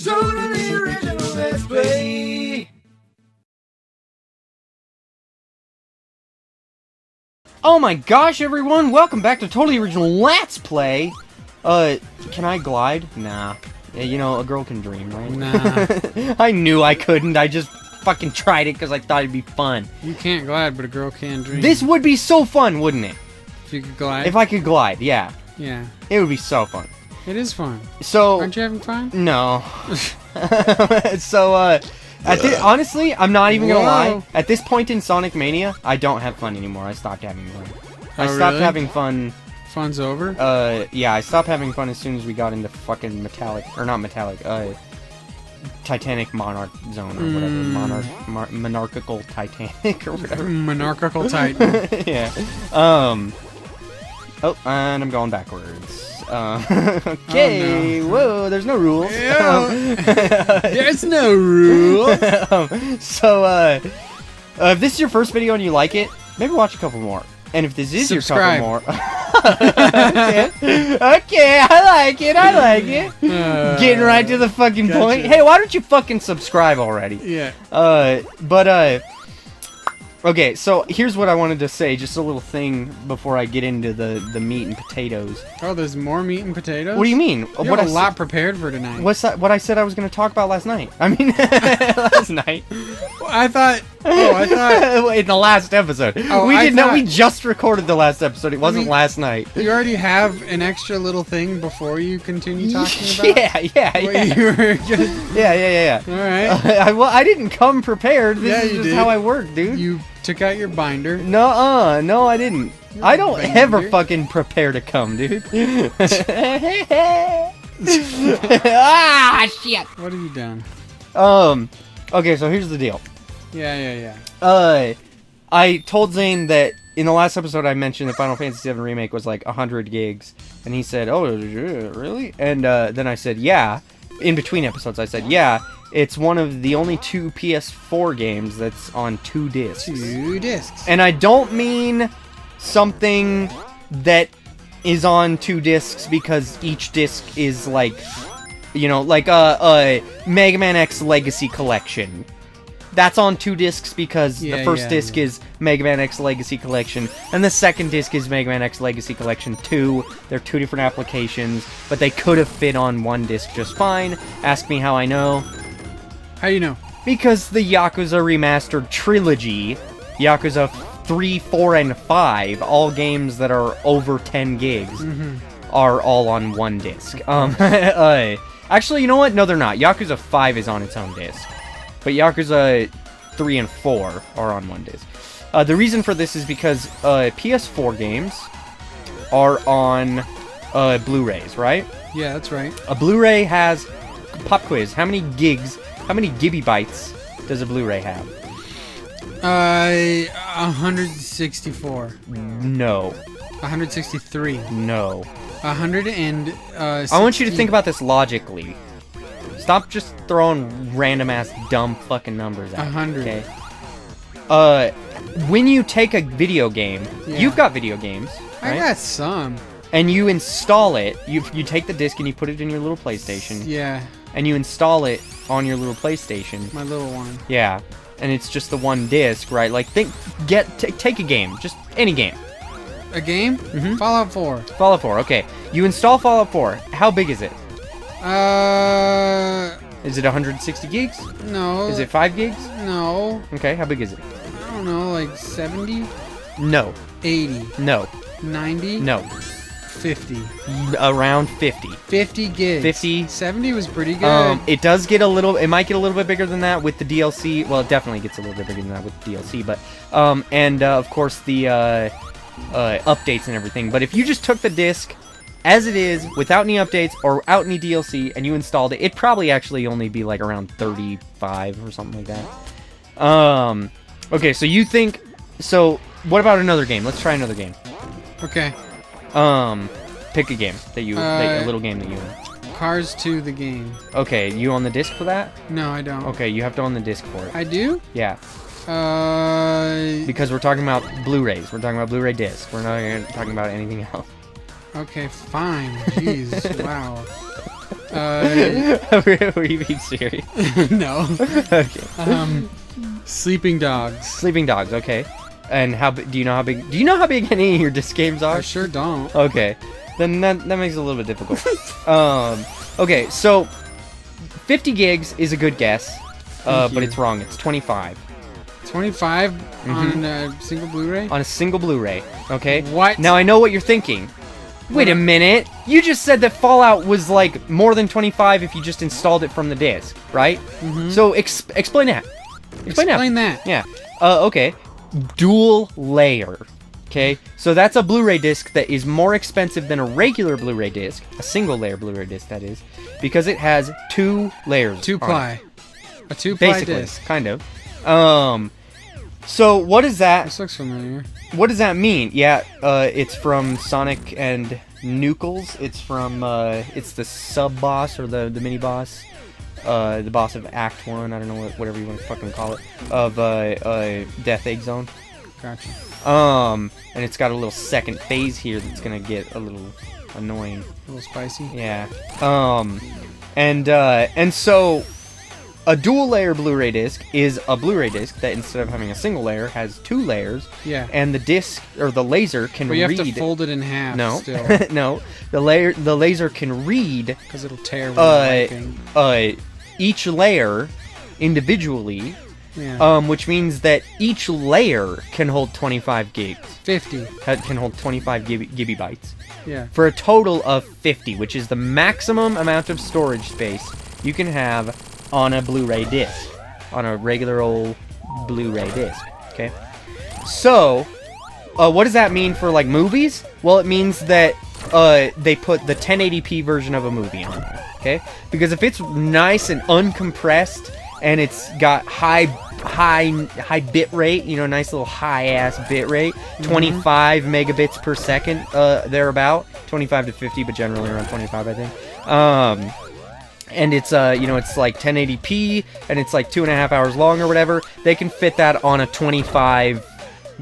totally original Let's Play. Oh my gosh, everyone! Welcome back to Totally Original Let's Play. Can I glide? Nah. Yeah, you know, a girl can dream, right? Nah. I knew I couldn't. I just fucking tried it because I thought it'd be fun. You can't glide, but a girl can dream. This would be so fun, wouldn't it? If you could glide? If I could glide, yeah. Yeah. It would be so fun. It is fun. So... Aren't you having fun? No. So, honestly, I'm not even gonna lie. At this point in Sonic Mania, I don't have fun anymore. I stopped having fun. I stopped having fun. Fun's over? Yeah, I stopped having fun as soon as we got into fucking metallic, or not metallic, Titanic Monarch Zone, or whatever. Monarchical Titanic, or whatever. Monarchical Titan. Yeah. Oh, and I'm going backwards. Okay, oh, no. Whoa, there's no rules. There's no rules. If this is your first video and you like it, maybe watch a couple more. And if this is Subscribe. your couple more... okay, I like it. Getting right to the fucking point. Gotcha. Hey, why don't you fucking subscribe already? Yeah. Okay, so here's what I wanted to say, just a little thing before I get into the meat and potatoes. Oh, there's more meat and potatoes? What do you mean? You have a lot prepared for tonight. What's that? What I said I was going to talk about last night. I mean, last night. I thought... in the last episode. Oh, we didn't know. We just recorded the last episode. It wasn't last night. You already have an extra little thing before you continue talking about? Yeah. You were just... Yeah. Alright. Well, I didn't come prepared. This is you just did. how I work, dude. You took out your binder. No, I didn't. I don't ever fucking prepare to come, dude. Ah, shit. What have you done? Okay, so here's the deal. Yeah. I told Zane that in the last episode I mentioned the Final Fantasy VII Remake was like 100 gigs. And he said, oh, really? And then I said, yeah. In between episodes, I said, yeah. It's one of the only 2 PS4 games that's on 2 discs. 2 discs. And I don't mean something that is on 2 discs because each disc is like, you know, like a Mega Man X Legacy Collection. That's on 2 discs because the first disc is Mega Man X Legacy Collection, and the second disc is Mega Man X Legacy Collection 2. They're 2 different applications, but they could have fit on 1 disc just fine. Ask me how I know. How you know? Because the Yakuza Remastered Trilogy, Yakuza 3, 4, and 5, all games that are over 10 gigs, are all on 1 disc. Actually, you know what? No, they're not. Yakuza 5 is on its own disc. But Yakuza 3 and 4 are on 1 disc. The reason for this is because PS4 games are on Blu-rays, right? Yeah, that's right. A Blu-ray has... Pop quiz. How many gigs, how many gigabytes does a Blu-ray have? 164. No. 163. No. 100 and... I want you to think about this logically. Stop just throwing random-ass dumb fucking numbers out. 100. Okay? When you take a video game, you've got video games, right? I got some. And you install it, you take the disc and you put it in your little PlayStation. Yeah. And you install it on your little PlayStation. My little one. Yeah. And it's just the 1 disc, right? Like, take a game. Just any game. A game? Mm-hmm. Fallout 4. Fallout 4, okay. You install Fallout 4. How big is it? Is it 160 gigs? No. Is it 5 gigs? No. Okay, how big is it? I don't know, like 70? No. 80? No. 90? No. 50. Around 50. 50 gigs. 50. 70 was pretty good. It does get a little, it might get a little bit bigger than that with the DLC. Well, it definitely gets a little bit bigger than that with the DLC, but, of course the, updates and everything. But if you just took the disc as it is, without any updates or without any DLC, and you installed it, it'd probably actually only be like around 35 or something like that. Okay, so you think... So, what about another game? Let's try another game. Okay. Pick a game that you... a little game that you own. Cars 2, the game. Okay, you own the disc for that? No, I don't. Okay, you have to own the disc for it. I do? Yeah. Because we're talking about Blu-rays. We're talking about Blu-ray discs. We're not talking about anything else. Okay, fine. Jeez, wow. Were you being serious? No. Okay. Sleeping dogs. Sleeping dogs. Okay. And do you know how big? Do you know how big any of your disc games are? I sure don't. Okay. Then that makes it a little bit difficult. Okay. So 50 gigs is a good guess, but it's wrong. It's 25. 25 on a single Blu-ray? On a single Blu-ray. Okay. What? Now I know what you're thinking. Wait a minute. You just said that Fallout was like more than 25 if you just installed it from the disc, right? So explain that. Explain that. Yeah. Okay. Dual layer. Okay. So that's a Blu-ray disc that is more expensive than a regular Blu-ray disc, a single layer Blu-ray disc that is, because it has 2 layers. 2-ply. A 2-ply Basically, disc. kind of. So what is that? This looks familiar. What does that mean? Yeah, it's from Sonic and Knuckles. It's from, it's the sub-boss, or the mini-boss. The boss of Act 1, I don't know, whatever you want to fucking call it, of, Death Egg Zone. Gotcha. And it's got a little second phase here that's gonna get a little annoying. A little spicy? Yeah. And so... a dual layer Blu-ray disc is a Blu-ray disc that instead of having a single layer has 2 layers. Yeah. And the disc or the laser can read. But you have to fold it in half. No. Still. No. The laser can read. Because it'll tear when wiping. Each layer individually. Yeah. Which means that each layer can hold 25 gigs. 50. Can hold 25 gigabytes. Yeah. For a total of 50, which is the maximum amount of storage space you can have on a Blu-ray disc, on a regular old Blu-ray disc. Okay, so what does that mean for like movies? Well, it means that they put the 1080p version of a movie on there. Okay, because if it's nice and uncompressed and it's got high bit rate, you know, nice little high ass bit rate, 25 megabits per second, thereabout, 25 to 50, but generally around 25, I think. And it's you know, it's like 1080p, and it's like 2.5 hours long or whatever. They can fit that on a 25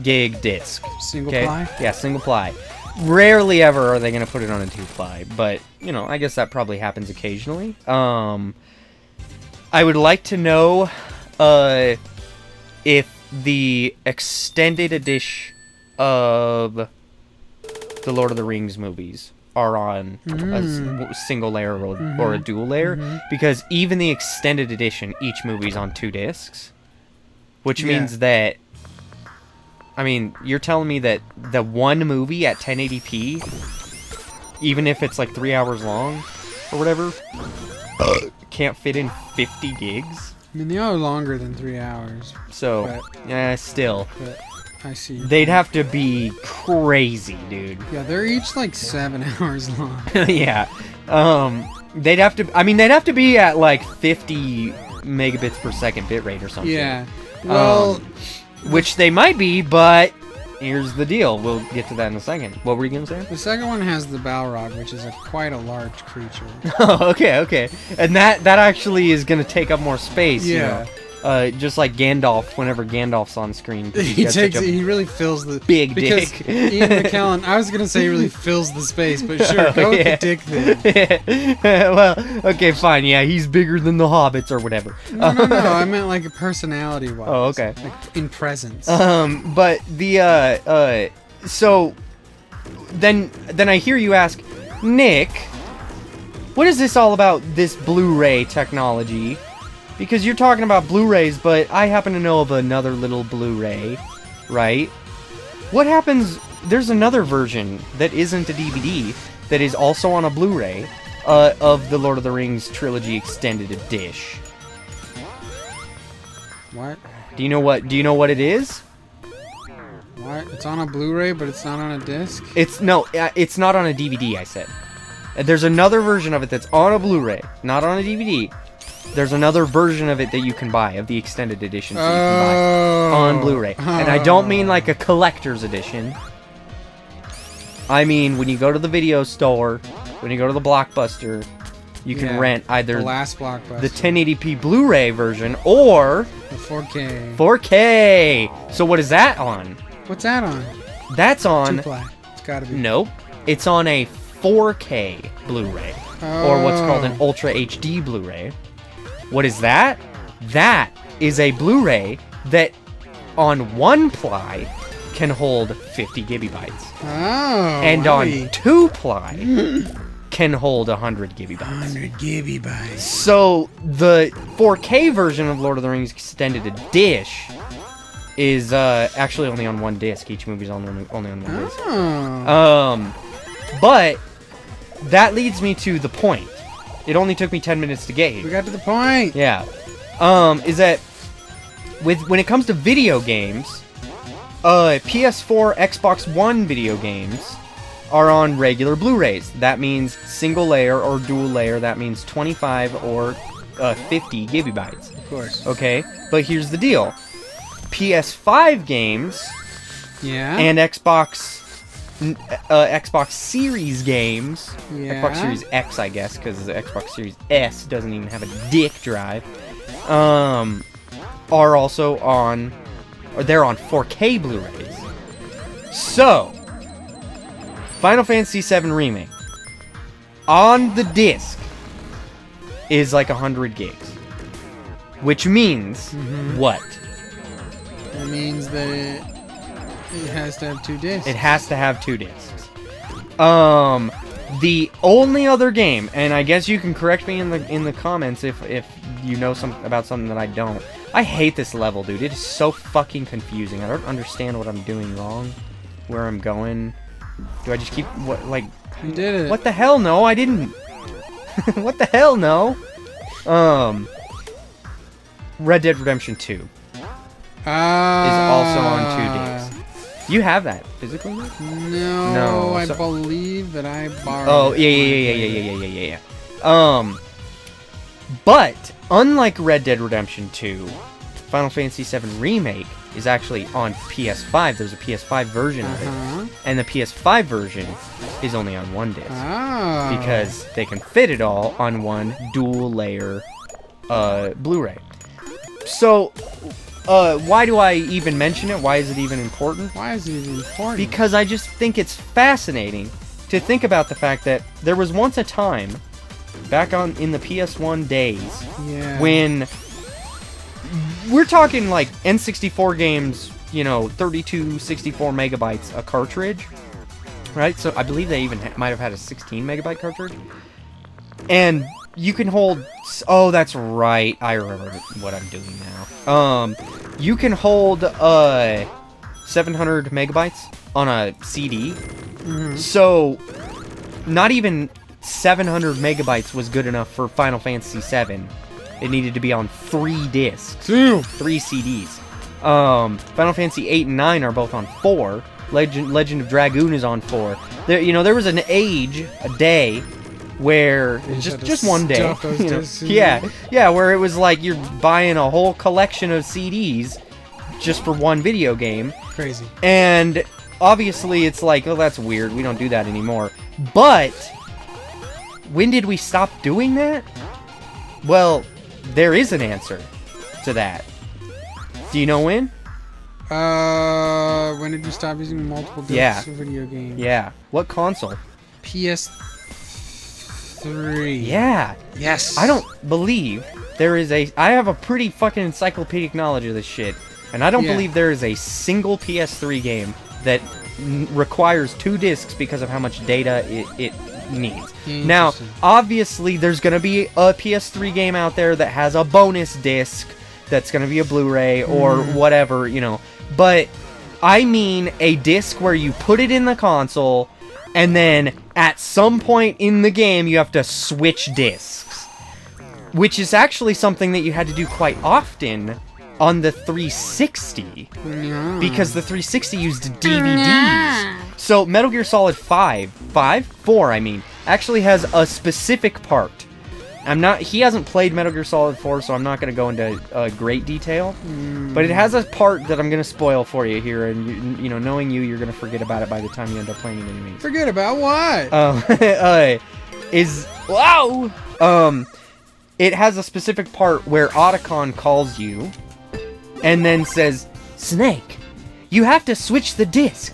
gig disc. Single ply? Yeah, single ply. Rarely ever are they gonna put it on a 2-ply, but you know, I guess that probably happens occasionally. I would like to know if the extended edition of the Lord of the Rings movies are on a single layer or a dual layer, because even the extended edition, each movie's on 2 discs, which means that, I mean, you're telling me that the one movie at 1080p, even if it's like 3 hours long or whatever, can't fit in 50 gigs? I mean, they are longer than 3 hours. So, yeah, still. But I see. They'd have to be crazy, dude. Yeah, they're each like 7 hours long. Yeah. They'd have to, I mean, they'd have to be at like 50 megabits per second bitrate or something. Yeah. Well, which they might be, but here's the deal. We'll get to that in a second. What were you going to say? The second one has the Balrog, which is quite a large creature. Oh, okay. And that actually is going to take up more space. Yeah. You know? Just like Gandalf, whenever Gandalf's on screen. He really fills the... big because dick. Ian McKellen, I was going to say he really fills the space, but sure, go with the dick thing. Well, okay, fine. Yeah, he's bigger than the Hobbits or whatever. No. I meant like personality-wise. Oh, okay. Like in presence. But the, so, then I hear you ask, Nick, what is this all about, this Blu-ray technology? Because you're talking about Blu-rays, but I happen to know of another little Blu-ray, right? What happens... There's another version that isn't a DVD that is also on a Blu-ray of the Lord of the Rings trilogy extended edition. What? Do you know what it is? What? It's on a Blu-ray, but it's not on a disc? It's not on a DVD, I said. There's another version of it that's on a Blu-ray, not on a DVD. There's another version of it that you can buy, of the extended edition, that you can buy on Blu-ray. And I don't mean like a collector's edition. I mean, when you go to the video store, when you go to the Blockbuster, you can rent either the last Blockbuster, the 1080p Blu-ray version, or the 4K. 4K! So what is that on? What's that on? That's on... 2-ply. It's gotta be. Nope. It's on a 4K Blu-ray. or what's called an Ultra HD Blu-ray. What is that? That is a Blu-ray that on one ply can hold 50 gigabytes. Oh, and on two ply can hold 100 gigabytes. 100 gigabytes. So the 4K version of Lord of the Rings Extended Edition is actually only on one disc. Each movie's only on one disc. Oh. But that leads me to the point. It only took me 10 minutes to get here. We got to the point. Yeah. Is that when it comes to video games, PS4, Xbox One video games are on regular Blu-rays. That means single layer or dual layer. That means 25 or 50 gigabytes. Of course. Okay, but here's the deal. PS5 games and Xbox Series games, Xbox Series X, I guess, because the Xbox Series S doesn't even have a dick drive, are also on, or they're on 4K Blu-rays. So, Final Fantasy VII Remake on the disc is like 100 gigs, which means what? That means that it has to have 2 discs. It has to have 2 discs. The only other game, and I guess you can correct me in the comments if you know about something that I don't. I hate this level, dude. It is so fucking confusing. I don't understand what I'm doing wrong, where I'm going. Do I just keep You did it. What the hell? No, I didn't. What the hell? No. Red Dead Redemption 2 is also on 2 discs. You have that physically? No, I believe that I borrowed. Oh, yeah. But unlike Red Dead Redemption 2, Final Fantasy VII Remake is actually on PS5. There's a PS5 version of it, and the PS5 version is only on 1 disc because they can fit it all on one dual layer Blu-ray. So, why do I even mention it? Why is it even important? Why is it even important? Because I just think it's fascinating to think about the fact that there was once a time, back in the PS1 days, when we're talking like N64 games, 32, 64 megabytes a cartridge, right? So I believe they even might have had a 16 megabyte cartridge. And you can hold... Oh, that's right. I remember what I'm doing now. You can hold 700 megabytes on a CD. So, not even 700 megabytes was good enough for Final Fantasy VII. It needed to be on 3 discs. 3 CDs. Final Fantasy 8 and 9 are both on 4. Legend of Dragoon is on 4. There was an age, a day, where just one day, where it was like you're buying a whole collection of CDs just for one video game. Crazy. And obviously it's like, oh, that's weird. We don't do that anymore. But when did we stop doing that? Well, there is an answer to that. Do you know when? When did you stop using multiple discs for video games? Yeah. What console? PS3. Yeah. Yes. I don't believe there is I have a pretty fucking encyclopedic knowledge of this shit, and I don't believe there is a single PS3 game that requires 2 discs because of how much data it needs. Now, obviously, there's gonna be a PS3 game out there that has a bonus disc that's gonna be a Blu-ray or whatever, But I mean a disc where you put it in the console, and then at some point in the game, you have to switch discs. Which is actually something that you had to do quite often on the 360. Because the 360 used DVDs. So Metal Gear Solid 4, actually has a specific part. He hasn't played Metal Gear Solid 4, so I'm not going to go into great detail. But it has a part that I'm going to spoil for you here, and knowing you're going to forget about it by the time you end up playing it anyways. Forget about what? It has a specific part where Otacon calls you, and then says, "Snake, you have to switch the disc."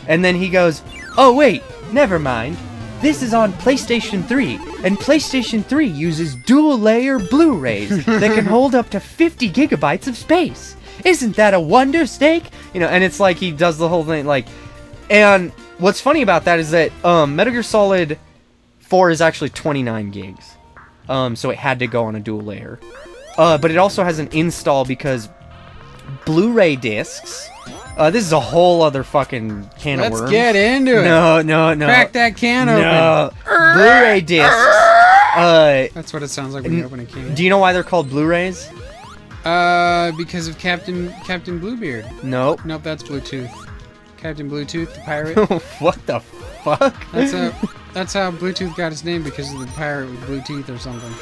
And then he goes, "Oh wait, never mind. This is on PlayStation 3. And PlayStation 3 uses dual-layer Blu-rays that can hold up to 50 gigabytes of space. Isn't that a wonder, Steak? You know, and it's like he does the whole thing, like... And what's funny about that is that Metal Gear Solid 4 is actually 29 gigs. So it had to go on a dual layer. But it also has an install because Blu-ray discs... this is a whole other fucking can of worms. Let's get into it. No. Crack that can open. No. Blu-ray discs. That's what it sounds like when you open a can. Do you know why they're called Blu-rays? Because of Captain Bluebeard. Nope. Nope, that's Bluetooth. Captain Bluetooth, the pirate. What the fuck? That's how Bluetooth got its name, because of the pirate with blue teeth or something.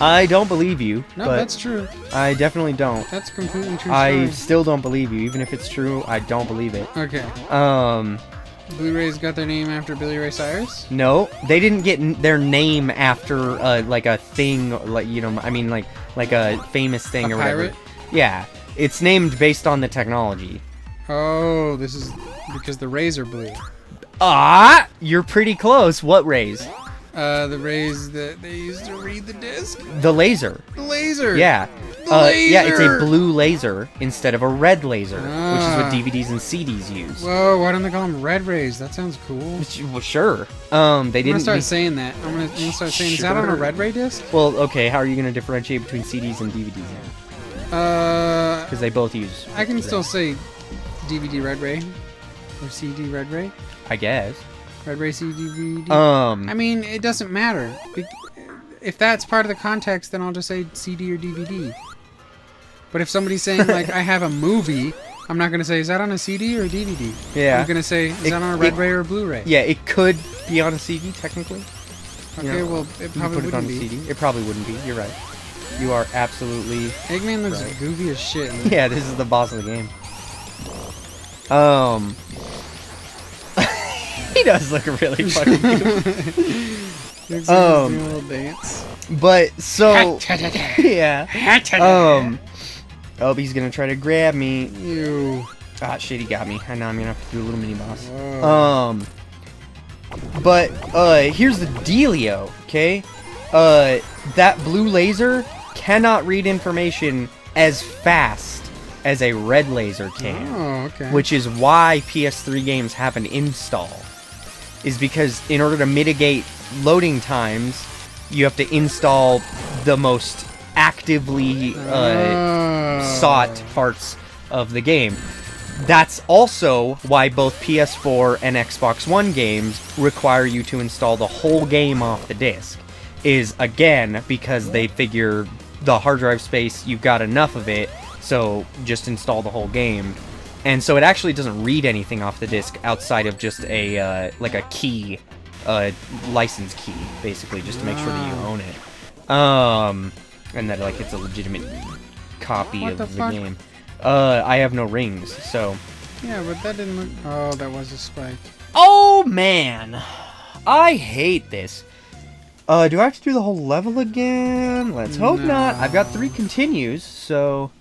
I don't believe you. No, but that's true. I definitely don't. That's completely true. I still don't believe you. Even if it's true, I don't believe it. Okay. Blu-rays got their name after Billy Ray Cyrus? No, they didn't get their name after like a thing, like, you know, I mean, like a famous thing a or whatever. pirate? Yeah, it's named based on the technology. Oh, this is because the rays are blue. Ah, you're pretty close. What rays? The rays that they used to read the disc? The laser. The laser! Yeah. The laser! Yeah, it's a blue laser instead of a red laser, which is what DVDs and CDs use. Whoa, why don't they call them red rays? That sounds cool. Well, sure. They I'm didn't. gonna start saying that. I'm gonna start saying, is that on a red ray disc? Well, okay, how are you gonna differentiate between CDs and DVDs now? Because they both use. I can still say DVD red ray. Or CD red ray. I guess. Red ray CD DVD. I mean, it doesn't matter. If that's part of the context, then I'll just say CD or DVD. But if somebody's saying, like, I have a movie, I'm not going to say, is that on a CD or a DVD? Yeah. I'm going to say, is that on a red ray or a Blu-ray? Yeah, it could be on a CD, technically. Okay, you know, well, it probably wouldn't be. CD. It probably wouldn't be. You're right. You are absolutely Eggman looks right. goofy as shit. Yeah, this is the boss of the game. He does look really fucking goofy. Looks like he's doing a little dance. But, so... yeah. Oh, he's gonna try to grab me. Ew. Ah, shit, he got me. And now I'm gonna have to do a little mini boss. Whoa. But, here's the dealio, okay? That blue laser cannot read information as fast as a red laser can. Oh, okay. Which is why PS3 games have an install. Is because in order to mitigate loading times, you have to install the most actively sought parts of the game. That's also why both PS4 and Xbox One games require you to install the whole game off the disc. Is, again, because they figure the hard drive space, you've got enough of it, so just install the whole game. And so it actually doesn't read anything off the disc outside of just a, like a key, license key, basically, just to make sure that you own it. And that, like, it's a legitimate copy of the game. I have no rings, so... Yeah, but that didn't look... Oh, that was a spike. Oh, man! I hate this. Do I have to do the whole level again? Let's hope not. I've got 3 continues, so...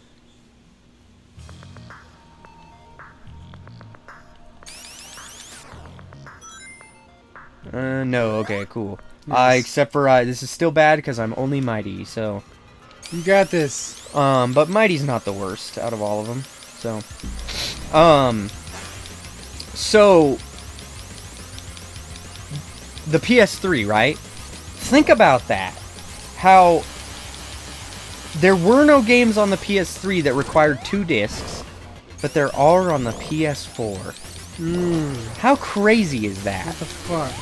No, okay, cool. Yes. Except for, this is still bad because I'm only Mighty, so... You got this. But Mighty's not the worst out of all of them, so... So... The PS3, right? Think about that. How... There were no games on the PS3 that required 2 discs, but there are on the PS4. How crazy is that? What the fuck?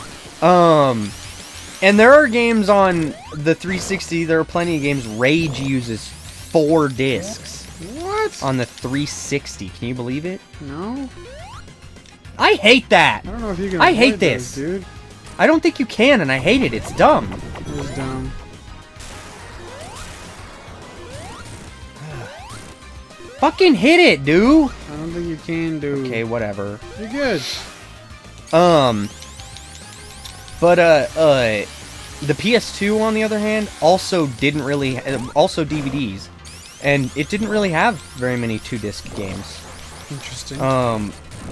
And there are games on the 360, there are plenty of games. Rage uses 4 discs. What? On the 360. Can you believe it? No. I hate that. I don't know if you can. I hate avoid this, those, dude. I don't think you can, and I hate it. It's dumb. It was dumb. Fucking hit it, dude. I don't think you can, dude. Okay, whatever. You're good. But the PS2 on the other hand also didn't really also DVDs, and it didn't really have very many 2-disc games. Interesting.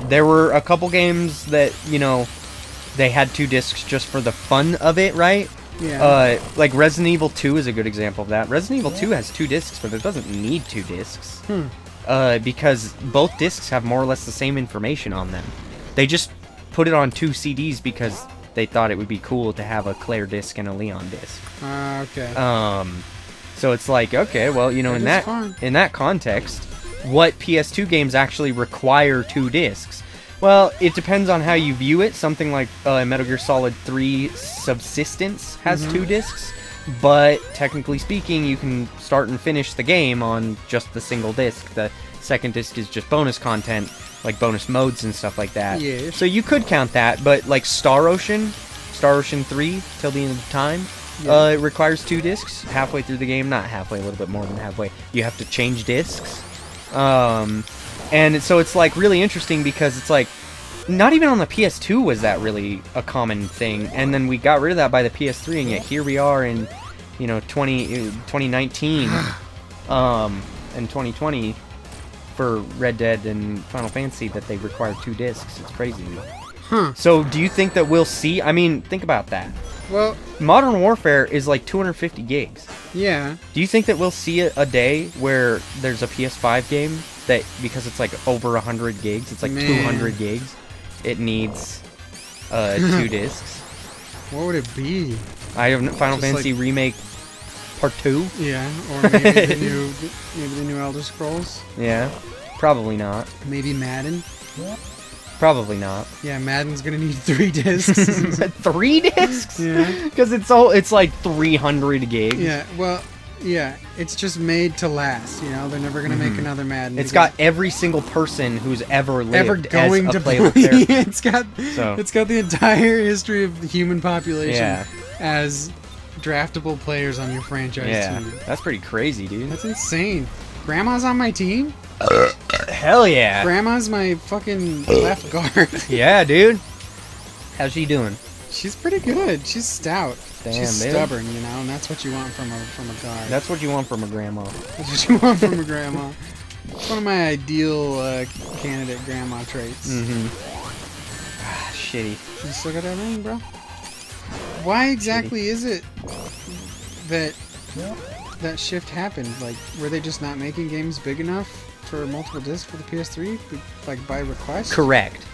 There were a couple games that, you know, they had 2 discs just for the fun of it, right? Yeah. Like Resident Evil 2 is a good example of that. Resident Evil 2 has 2 discs, but it doesn't need 2 discs. Because both discs have more or less the same information on them. They just put it on 2 CDs because they thought it would be cool to have a Claire disc and a Leon disc. Okay. So it's like, okay, well, you know, in that context, what PS2 games actually require 2 discs? Well, it depends on how you view it. Something like Metal Gear Solid 3 Subsistence has 2 discs, but technically speaking, you can start and finish the game on just the single disc. The second disc is just bonus content, like bonus modes and stuff like that. Yeah. So you could count that, but like Star Ocean 3 Till the End of Time, it requires 2 discs halfway through the game. Not halfway, a little bit more than halfway. You have to change discs. And so it's like really interesting because it's like not even on the PS2 was that really a common thing, and then we got rid of that by the PS3, and yet here we are in, you know, 2019 and 2020 for Red Dead and Final Fantasy that they require 2 discs. It's crazy. So do you think that we'll see? I mean, think about that. Well, Modern Warfare is like 250 gigs. Yeah. Do you think that we'll see a day where there's a PS5 game that, because it's like over 100 gigs, it's like 200 gigs, it needs 2 discs? What would it be? I have Final Fantasy Remake Part 2? Yeah, or maybe the new Elder Scrolls? Yeah, probably not. Maybe Madden? Probably not. Yeah, Madden's gonna need 3 discs. 3 discs? Yeah. Because it's like 300 gigs. Yeah, well, yeah, it's just made to last, you know? They're never gonna make another Madden. It's got every single person who's ever lived going as a to playable play. character. It's got the entire history of the human population Yeah. as draftable players on your franchise team. That's pretty crazy, dude. That's insane. Grandma's on my team? Hell yeah. Grandma's my fucking left guard. Yeah, dude. How's she doing? She's pretty good. She's stout. Damn, She's dude. stubborn, you know, and that's what you want from a guard. That's what you want from a grandma. That's what you want from a grandma. It's one of my ideal candidate grandma traits. Shitty. You still got that ring, bro? Why exactly is it that that shift happened? Like, were they just not making games big enough for multiple discs for the PS3, like by request? Correct.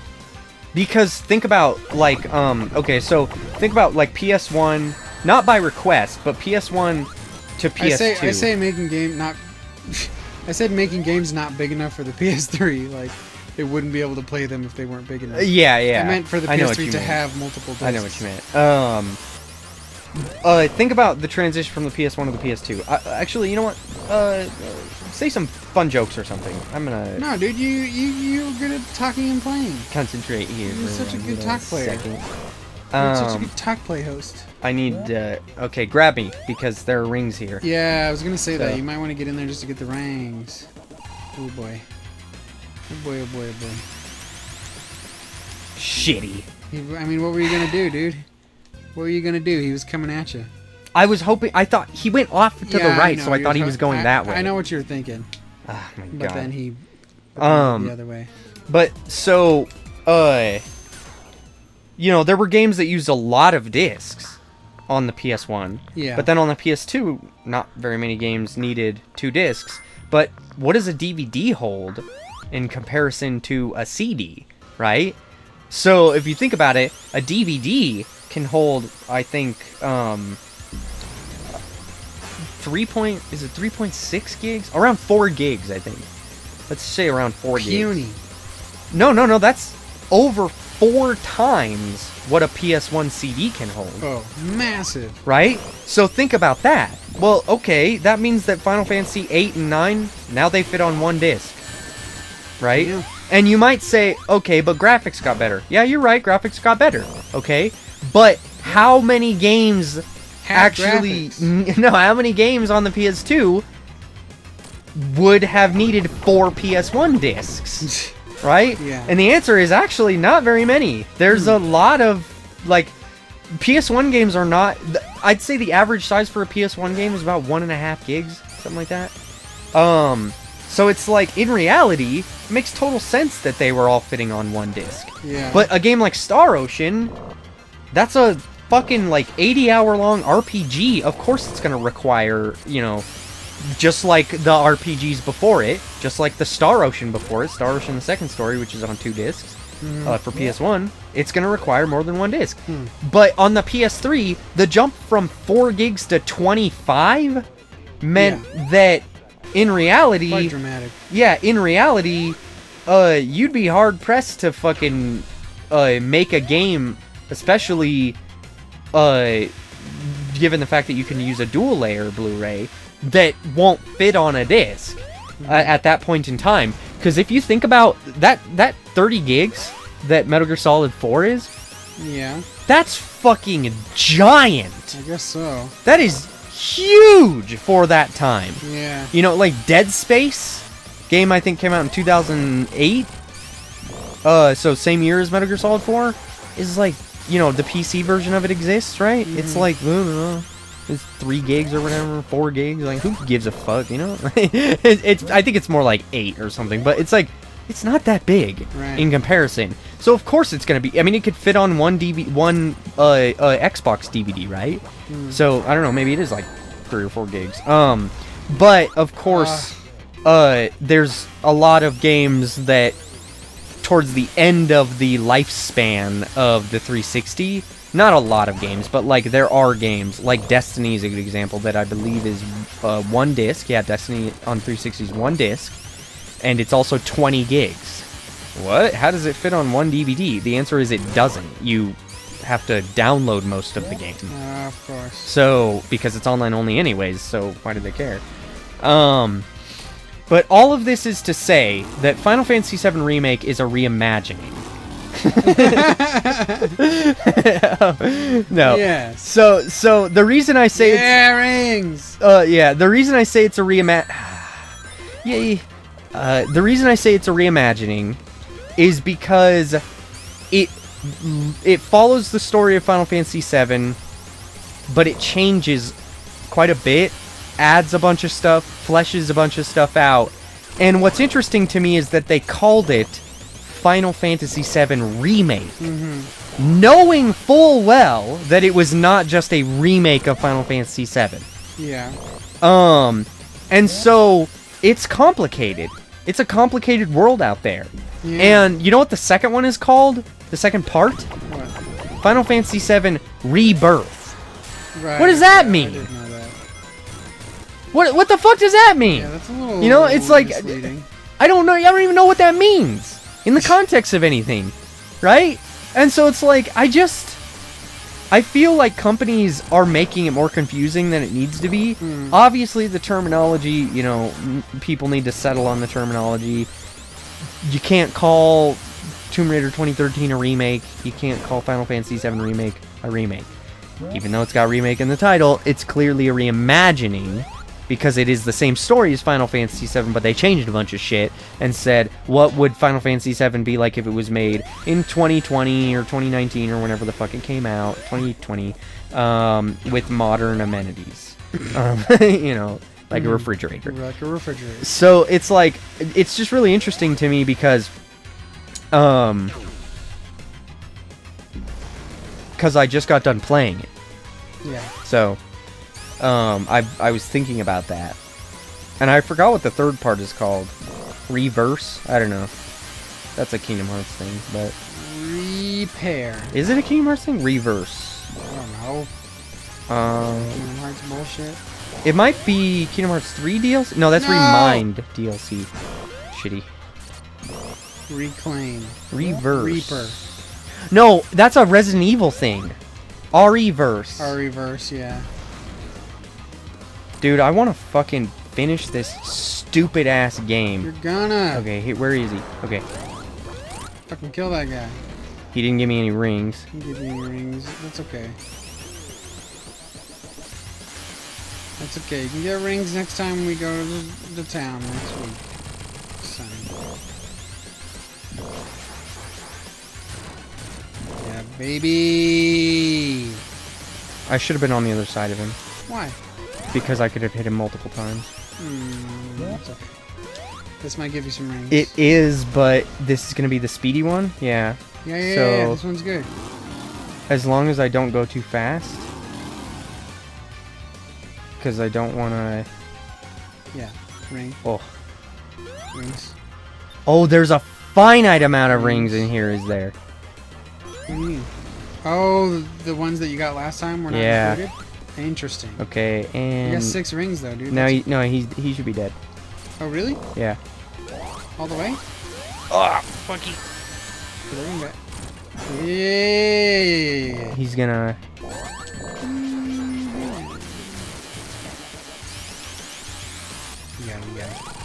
Because think about like okay, so think about like PS1, not by request, but PS1 to PS2. I say making game not. I said making games not big enough for the PS3. Like, they wouldn't be able to play them if they weren't big enough. Yeah. I meant for the PS3 to have multiple discs. I know what you meant. Think about the transition from the PS1 to the PS2. Actually, you know what? Say some fun jokes or something. I'm gonna. No, dude, you're good at talking and playing. Concentrate here. You're such a good talk player. Second. You're such a good talk play host. I need. Okay, grab me because there are rings here. Yeah, I was gonna say that. You might want to get in there just to get the rings. Oh boy. Oh boy. Oh boy. Oh boy. Shitty. I mean, what were you gonna do, dude? What were you gonna do? He was coming at you. I was hoping. I thought he went off to the right, so I thought he was going that way. I know what you're thinking. Oh my god. But then he went the other way. But so, you know, there were games that used a lot of discs on the PS1. Yeah. But then on the PS2, not very many games needed 2 discs. But what does a DVD hold in comparison to a CD, right? So if you think about it, a DVD can hold, I think, 3.6 gigs? Around 4 gigs, I think. Let's say around 4 Puny. gigs. No, that's over 4 times what a PS1 CD can hold. Oh, massive. Right? So think about that. Well, okay, that means that Final Fantasy 8 and 9, now they fit on 1 disc. Right? Yeah. And you might say, okay, but graphics got better. Yeah, you're right, graphics got better. Okay? But how many games how many games on the PS2 would have needed 4 PS1 discs? Right? Yeah. And the answer is actually not very many. There's a lot of, like, PS1 games are not... I'd say the average size for a PS1 game is about 1.5 gigs, something like that. So it's like, in reality, it makes total sense that they were all fitting on 1 disc. Yeah. But a game like Star Ocean, that's a fucking like 80-hour-long RPG. Of course it's gonna require, you know, just like the RPGs before it, just like the Star Ocean before it, Star Ocean the Second Story, which is on 2 discs for PS1, it's gonna require more than 1 disc. But on the PS3, the jump from 4 gigs to 25 meant that in reality, quite dramatic. Yeah, in reality, you'd be hard pressed to fucking make a game, especially given the fact that you can use a dual layer Blu-ray that won't fit on a disc at that point in time. Because if you think about that 30 gigs that Metal Gear Solid 4 is, that's fucking giant. I guess so. That is huge for that time. Yeah. You know, like Dead Space, game I think came out in 2008. So same year as Metal Gear Solid 4, is like, you know, the PC version of it exists, right? It's like, it's 3 gigs or whatever, 4 gigs. Like, who gives a fuck, you know? I think it's more like 8 or something, but it's like, it's not that big in comparison. So of course it's gonna be. I mean, it could fit on one Xbox DVD, right? So I don't know. Maybe it is like 3 or 4 gigs. But of course, there's a lot of games that towards the end of the lifespan of the 360. Not a lot of games, but like there are games like Destiny is a good example that I believe is 1 disc. Yeah, Destiny on 360 is 1 disc, and it's also 20 gigs. What? How does it fit on 1 DVD? The answer is it doesn't. You have to download most of the game. Of course. So, because it's online only anyways, so why do they care? But all of this is to say that Final Fantasy VII Remake is a reimagining. No. Yes. So the reason I say rings. the reason I say it's a the reason I say it's a reimagining is because it follows the story of Final Fantasy VII, but it changes quite a bit, adds a bunch of stuff, fleshes a bunch of stuff out. And what's interesting to me is that they called it Final Fantasy VII Remake, knowing full well that it was not just a remake of Final Fantasy VII. Yeah. And so it's complicated. It's a complicated world out there. Yeah. And you know what the second one is called? The second part? What? Final Fantasy VII Rebirth. Right. What does that I mean? didn't know that. What the fuck does that mean? Yeah, that's a little, you know, it's like misleading. I don't know. I don't even know what that means in the context of anything, right? And so it's like I feel like companies are making it more confusing than it needs to be. Obviously, the terminology, you know, people need to settle on the terminology. You can't call Tomb Raider 2013 a remake. You can't call Final Fantasy VII Remake a remake. Even though it's got remake in the title, it's clearly a reimagining because it is the same story as Final Fantasy VII, but they changed a bunch of shit and said, what would Final Fantasy VII be like if it was made in 2020 or 2019 or whenever the fuck it came out, 2020, with modern amenities. You know, like a refrigerator. Like a refrigerator. So it's like, it's just really interesting to me because I just got done playing it. Yeah. So, I was thinking about that. And I forgot what the third part is called. Reverse? I don't know. That's a Kingdom Hearts thing, but... Repair. Is it a Kingdom Hearts thing? Reverse. I don't know. Kingdom Hearts bullshit. It might be Kingdom Hearts 3 DLC? No, that's Remind DLC. Shitty. Reclaim. Reverse. Reaper. No, that's a Resident Evil thing. R-Reverse. R-Reverse, yeah. Dude, I want to fucking finish this stupid-ass game. You're gonna. Okay, where is he? Okay. Fucking kill that guy. He didn't give me any rings. He gave me rings. That's okay. That's okay. You can get rings next time we go to the town next week. Yeah, baby! I should have been on the other side of him. Why? Because I could have hit him multiple times. That's okay. This might give you some rings. It is, but this is going to be the speedy one? Yeah. Yeah, So, yeah, this one's good. As long as I don't go too fast. Because I don't want to... Yeah, ring. Oh. Rings. Oh, there's a finite amount of rings in here, is there? What do you mean? Oh, the ones that you got last time were not included? Interesting. Okay, and... You got 6 rings, though, dude. No, he should be dead. Oh, really? Yeah. All the way? Oh, fuck you. Put the ring back. Yeah. He's gonna...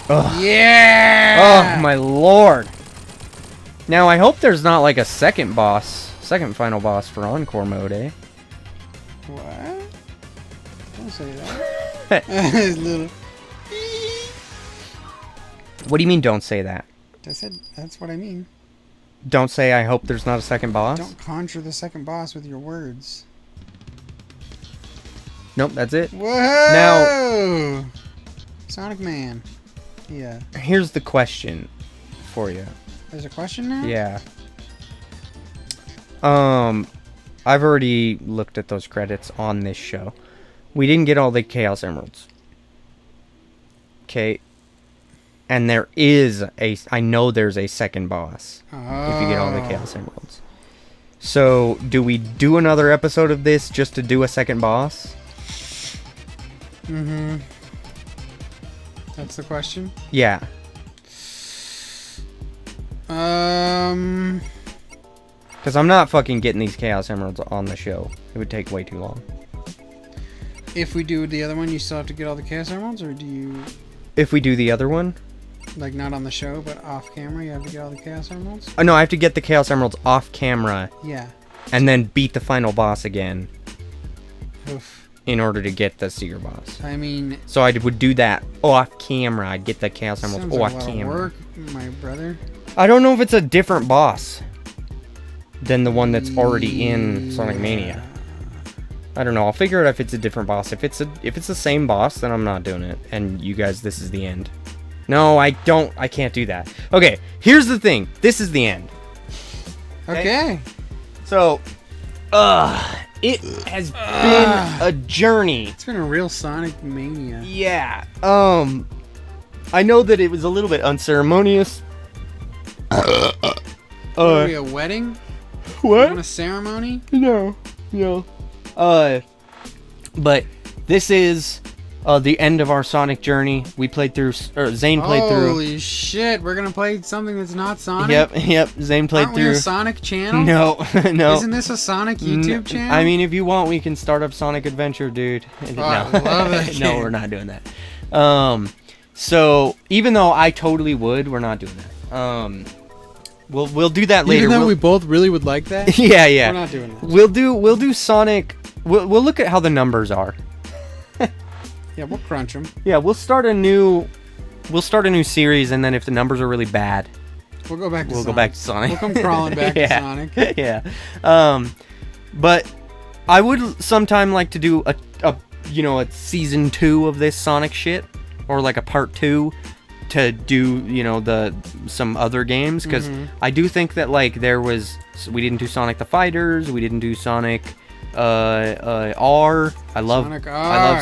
Oh. Yeah! Oh, my lord. Now, I hope there's not, like, a second final boss for Encore Mode, eh? What? Don't say that. Little... What do you mean, don't say that? I said, that's what I mean. Don't say, I hope there's not a second boss? Don't conjure the second boss with your words. Nope, that's it. Whoa! Now... Sonic Man. Yeah. Here's the question for you. There's a question now? Yeah. I've already looked at those credits on this show. We didn't get all the Chaos Emeralds. Okay. And there is I know there's a second boss. If you get all the Chaos Emeralds. So, do we do another episode of this just to do a second boss? Mm-hmm. That's the question? Yeah. Because I'm not fucking getting these Chaos Emeralds on the show. It would take way too long. If we do the other one, you still have to get all the Chaos Emeralds, or do you... If we do the other one? Like, not on the show, but off camera, you have to get all the Chaos Emeralds? Oh, no, I have to get the Chaos Emeralds off camera. Yeah. And then beat the final boss again. Oof. In order to get the secret boss. I mean... So I would do that off camera. I'd get the Chaos Emeralds off off like camera. Work, my brother. I don't know if it's a different boss than the one that's already in Sonic Mania. I don't know. I'll figure out if it's a different boss. If it's the same boss, then I'm not doing it. And you guys, this is the end. No, I can't do that. Okay, here's the thing. This is the end. Okay. So, it has been a journey. It's been a real Sonic Mania. Yeah. I know that it was a little bit unceremonious. Are we a wedding? What? On a ceremony? No. But this is the end of our Sonic journey. We played through, or Zane played through. Holy shit! We're gonna play something that's not Sonic. Yep. Zane played Aren't through. we a Sonic channel? No. Isn't this a Sonic YouTube channel? I mean, if you want, we can start up Sonic Adventure, dude. Oh, I love that game. No, we're not doing that. So even though I totally would, we're not doing that. We'll do that later. Even though we both really would like that. Yeah. We're not doing that. We'll do Sonic. We'll look at how the numbers are. Yeah, we'll crunch them. Yeah, we'll start a new series, and then if the numbers are really bad, we'll go back to Sonic. Go back to Sonic. We'll come crawling back to Sonic. Yeah. But I would sometime like to do a season 2 of this Sonic shit, or like a part 2 to do some other games, because I do think that like we didn't do Sonic the Fighters, we didn't do Sonic R. I love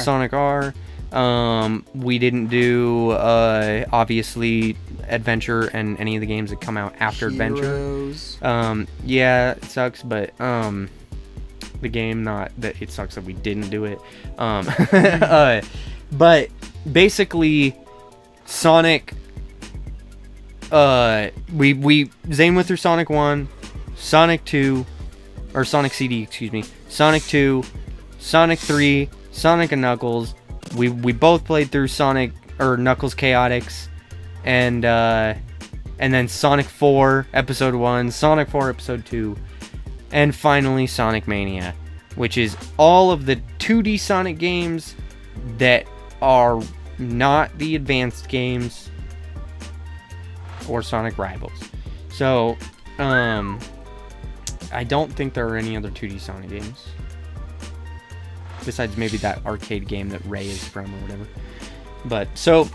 Sonic R. We didn't do obviously Adventure and any of the games that come out after Heroes. Adventure. Yeah, it sucks, but the game, not that it sucks that we didn't do it. But basically Sonic, Zane went through Sonic 1, Sonic 2, or Sonic CD, excuse me, Sonic 2, Sonic 3, Sonic and Knuckles. We both played through Sonic or Knuckles Chaotix, and then Sonic 4 Episode 1, Sonic 4 Episode 2, and finally Sonic Mania, which is all of the 2D Sonic games that are not the advanced games or Sonic Rivals. So, I don't think there are any other 2D Sonic games. Besides maybe that arcade game that Ray is from or whatever. But, so,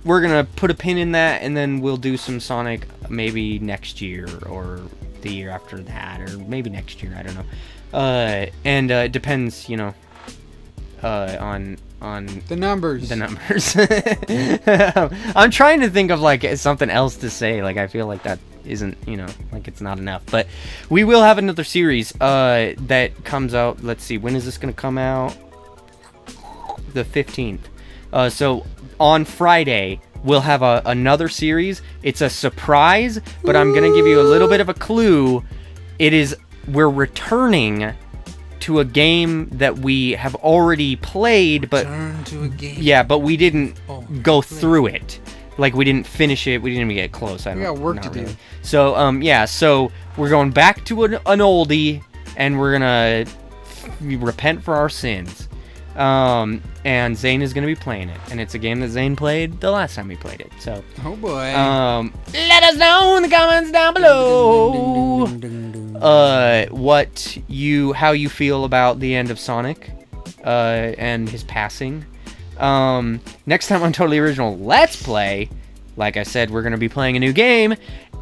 we're gonna put a pin in that, and then we'll do some Sonic maybe next year or the year after that, or maybe next year. I don't know. And it depends, you know, on the numbers. The numbers. I'm trying to think of like something else to say. Like I feel like that isn't, you know, like it's not enough. But we will have another series that comes out. Let's see, when is this gonna come out? The 15th. So on Friday we'll have another series. It's a surprise, but I'm gonna give you a little bit of a clue. We're returning to a game that we have already played, but yeah, but we didn't go through it. Like we didn't finish it. We didn't even get close. We got work to do. So yeah, so we're going back to an oldie, and we're gonna repent for our sins. And Zane is gonna be playing it, and it's a game that Zane played the last time we played it. So oh boy. Let us know in the comments down below how you feel about the end of Sonic and his passing. Next time on Totally Original Let's Play, like I said, we're gonna be playing a new game.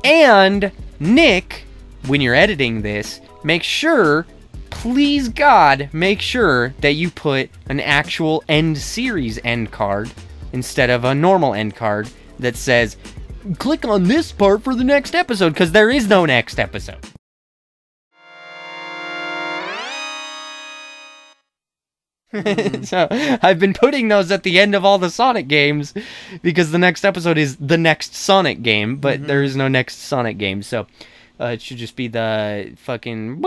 And Nick, when you're editing this, make sure, please God, make sure that you put an actual end series end card instead of a normal end card that says, click on this part for the next episode, because there is no next episode. So I've been putting those at the end of all the Sonic games because the next episode is the next Sonic game, but there is no next Sonic game, so it should just be the fucking